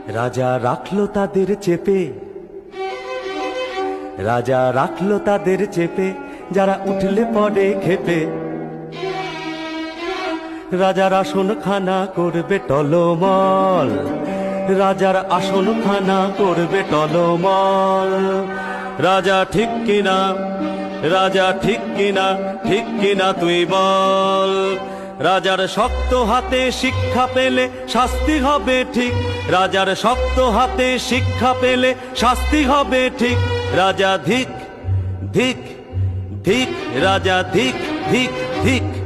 রাজা রাখলো তাদের চেপে, রাজা রাখলো তাদের চেপে, যারা উঠলে পড়ে খেপে। রাজার আসন খানা করবে টলমল, রাজার আসন খানা করবে টলমল। রাজা ঠিক কিনা, রাজা ঠিক কিনা, ঠিক কিনা তুই বল। রাজার শক্ত হাতে শিক্ষা পেলে শাস্তি হবে ঠিক, রাজার শক্ত হাতে শিক্ষা পেলে শাস্তি হবে ঠিক। রাজা ধিক ধিক ধিক, রাজা ধিক ধিক ধিক।